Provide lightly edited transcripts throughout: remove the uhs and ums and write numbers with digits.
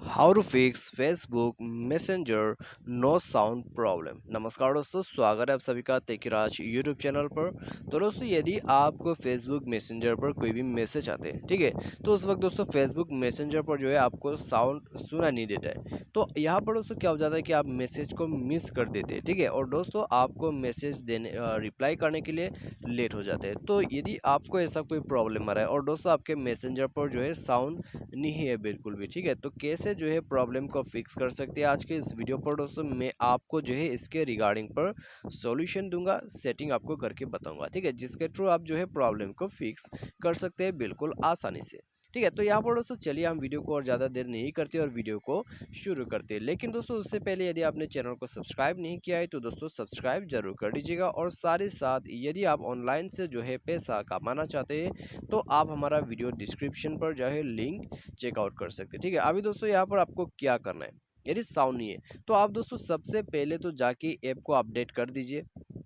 How to fix Facebook Messenger no sound problem. नमस्कार दोस्तों, स्वागत है आप सभी का तेकीराज यूट्यूब चैनल पर। तो दोस्तों, यदि आपको फेसबुक मैसेंजर पर कोई भी मैसेज आते हैं, ठीक है, तो उस वक्त दोस्तों फेसबुक मैसेंजर पर जो है आपको साउंड सुना नहीं देता है। तो यहाँ पर दोस्तों क्या हो जाता है कि आप मैसेज को मिस कर देते हैं, ठीक है, और दोस्तों आपको मैसेज देने रिप्लाई करने के लिए लेट हो जाते हैं। तो यदि आपको ऐसा कोई प्रॉब्लम आ रहा है और दोस्तों आपके मैसेंजर पर जो है साउंड नहीं है बिल्कुल भी, ठीक है, तो कैसे जो है प्रॉब्लम को फिक्स कर सकते हैं, आज के इस वीडियो पर दोस्तों मैं आपको जो है इसके रिगार्डिंग पर सॉल्यूशन दूंगा, सेटिंग आपको करके बताऊंगा, ठीक है, जिसके थ्रू आप जो है प्रॉब्लम को फिक्स कर सकते हैं बिल्कुल आसानी से। ठीक है, तो यहाँ पर दोस्तों चलिए हम वीडियो को और ज़्यादा देर नहीं करते और वीडियो को शुरू करते हैं। लेकिन दोस्तों उससे पहले यदि आपने चैनल को सब्सक्राइब नहीं किया है तो दोस्तों सब्सक्राइब जरूर कर दीजिएगा, और साथ ही साथ यदि आप ऑनलाइन से जो है पैसा कमाना चाहते हैं तो आप हमारा वीडियो डिस्क्रिप्शन पर जो है लिंक चेकआउट कर सकते हैं। ठीक है, अभी दोस्तों यहाँ पर आपको क्या करना है, यदि साउंड नहीं है तो आप दोस्तों सबसे पहले तो जाके ऐप को अपडेट कर दीजिए।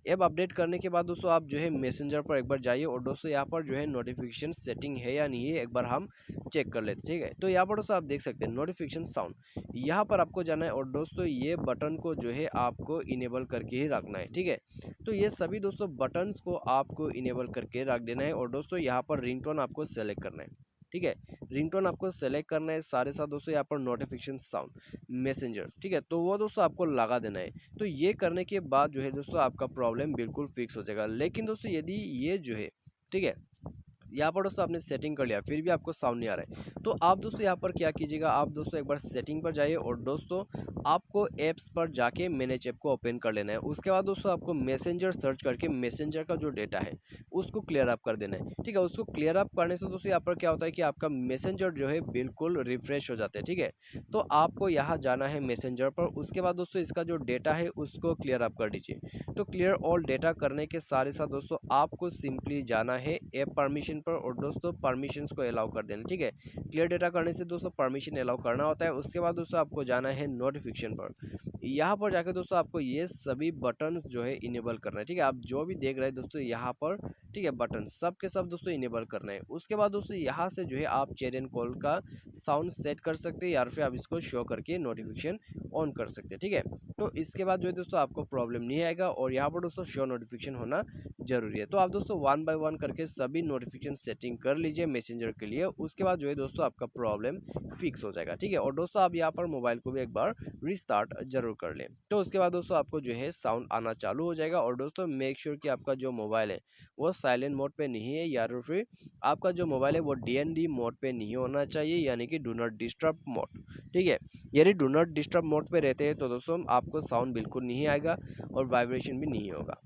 ऐप अपडेट करने के बाद दोस्तों आप जो है मैसेंजर पर एक बार जाइए, और दोस्तों यहाँ पर जो है नोटिफिकेशन सेटिंग है या नहीं है एक बार हम चेक कर लेते हैं। ठीक है, तो यहाँ पर दोस्तों आप देख सकते हैं नोटिफिकेशन साउंड, यहाँ पर आपको जाना है, और दोस्तों ये बटन को जो है आपको इनेबल करके ही रखना है। ठीक है, तो ये सभी दोस्तों बटन्स को आपको इनेबल करके रख देना है, और दोस्तों यहाँ पर रिंगटोन आपको सेलेक्ट करना है। ठीक है, रिंगटोन आपको सेलेक्ट करना है, सारे साथ दोस्तों यहाँ पर नोटिफिकेशन साउंड मैसेंजर, ठीक है, तो वो दोस्तों आपको लगा देना है। तो ये करने के बाद जो है दोस्तों आपका प्रॉब्लम बिल्कुल फिक्स हो जाएगा। लेकिन दोस्तों यदि ये जो है, ठीक है, यहाँ पर दोस्तों आपने सेटिंग कर लिया फिर भी आपको साउंड नहीं आ रहा है, तो आप दोस्तों यहाँ पर क्या कीजिएगा, आप दोस्तों एक बार सेटिंग पर जाइए, और दोस्तों आपको एप्स पर जाके मैनेज ऐप को ओपन कर लेना है। उसके बाद दोस्तों आपको मैसेंजर सर्च करके मैसेंजर का जो डेटा है उसको क्लियर अप कर देना है। ठीक है, उसको क्लियर अप करने से दोस्तों यहाँ पर क्या होता है कि आपका मैसेंजर जो है बिल्कुल रिफ्रेश हो जाता है। ठीक है, तो आपको यहाँ जाना है मैसेंजर पर, उसके बाद दोस्तों इसका जो डेटा है उसको क्लियर अप कर दीजिए। तो क्लियर ऑल डेटा करने के साथ साथ दोस्तों आपको सिंपली जाना है ऐप परमिशन पर, और दोस्तों परमिशंस को अलाउ कर देना। ठीक है, क्लियर डेटा करने से दोस्तों परमिशन अलाउ करना होता है। उसके बाद दोस्तों आपको जाना है नोटिफिकेशन पर, यहाँ पर जाकर दोस्तों आपको ये सभी बटन्स जो है इनेबल करना है। ठीक है, आप जो भी देख रहे हैं दोस्तों यहाँ पर, ठीक है, बटन सब के सब दोस्तों इनेबल करना है। उसके बाद दोस्तों यहाँ से जो है आप चेयर एंड कॉल का साउंड सेट कर सकते हैं, या फिर आप इसको शो करके नोटिफिकेशन ऑन कर सकते हैं। ठीक है, तो इसके बाद जो है दोस्तों आपको प्रॉब्लम नहीं आएगा, और यहाँ पर दोस्तों शो नोटिफिकेशन होना जरूरी है। तो आप दोस्तों वन बाय वन करके सभी नोटिफिकेशन सेटिंग कर लीजिए मैसेंजर के लिए, उसके बाद जो है दोस्तों आपका प्रॉब्लम फिक्स हो जाएगा। ठीक है, और दोस्तों आप यहाँ पर मोबाइल को भी एक बार रिस्टार्ट जरूर कर लें, तो उसके बाद दोस्तों आपको जो है साउंड आना चालू हो जाएगा। और दोस्तों मेक श्योर कि आपका जो मोबाइल है वो साइलेंट मोड पे नहीं है, या फिर आपका जो मोबाइल है वो डीएनडी मोड पे नहीं होना चाहिए, यानी कि डू नॉट डिस्टर्ब मोड। ठीक है, यदि डू नॉट डिस्टर्ब मोड पे रहते हैं तो दोस्तों आपको साउंड बिल्कुल नहीं आएगा और वाइब्रेशन भी नहीं होगा।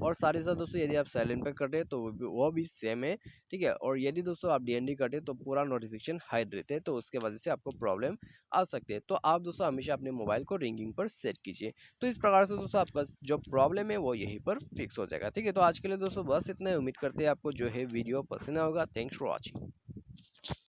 और साथ ही साथ दोस्तों यदि आप साइलेंट पे कटे तो वो भी सेम है। ठीक है, और यदि दोस्तों आप डीएनडी कटे तो पूरा नोटिफिकेशन हाइड रहते हैं, तो उसके वजह से आपको प्रॉब्लम आ सकती है। तो आप दोस्तों हमेशा अपने मोबाइल को रिंगिंग पर सेट कीजिए। तो इस प्रकार से दोस्तों आपका जो प्रॉब्लम है वो यहीं पर फिक्स हो जाएगा। ठीक है, तो आज के लिए दोस्तों बस इतना ही। उम्मीद करते हैं आपको जो है वीडियो पसंद होगा। Thanks for watching.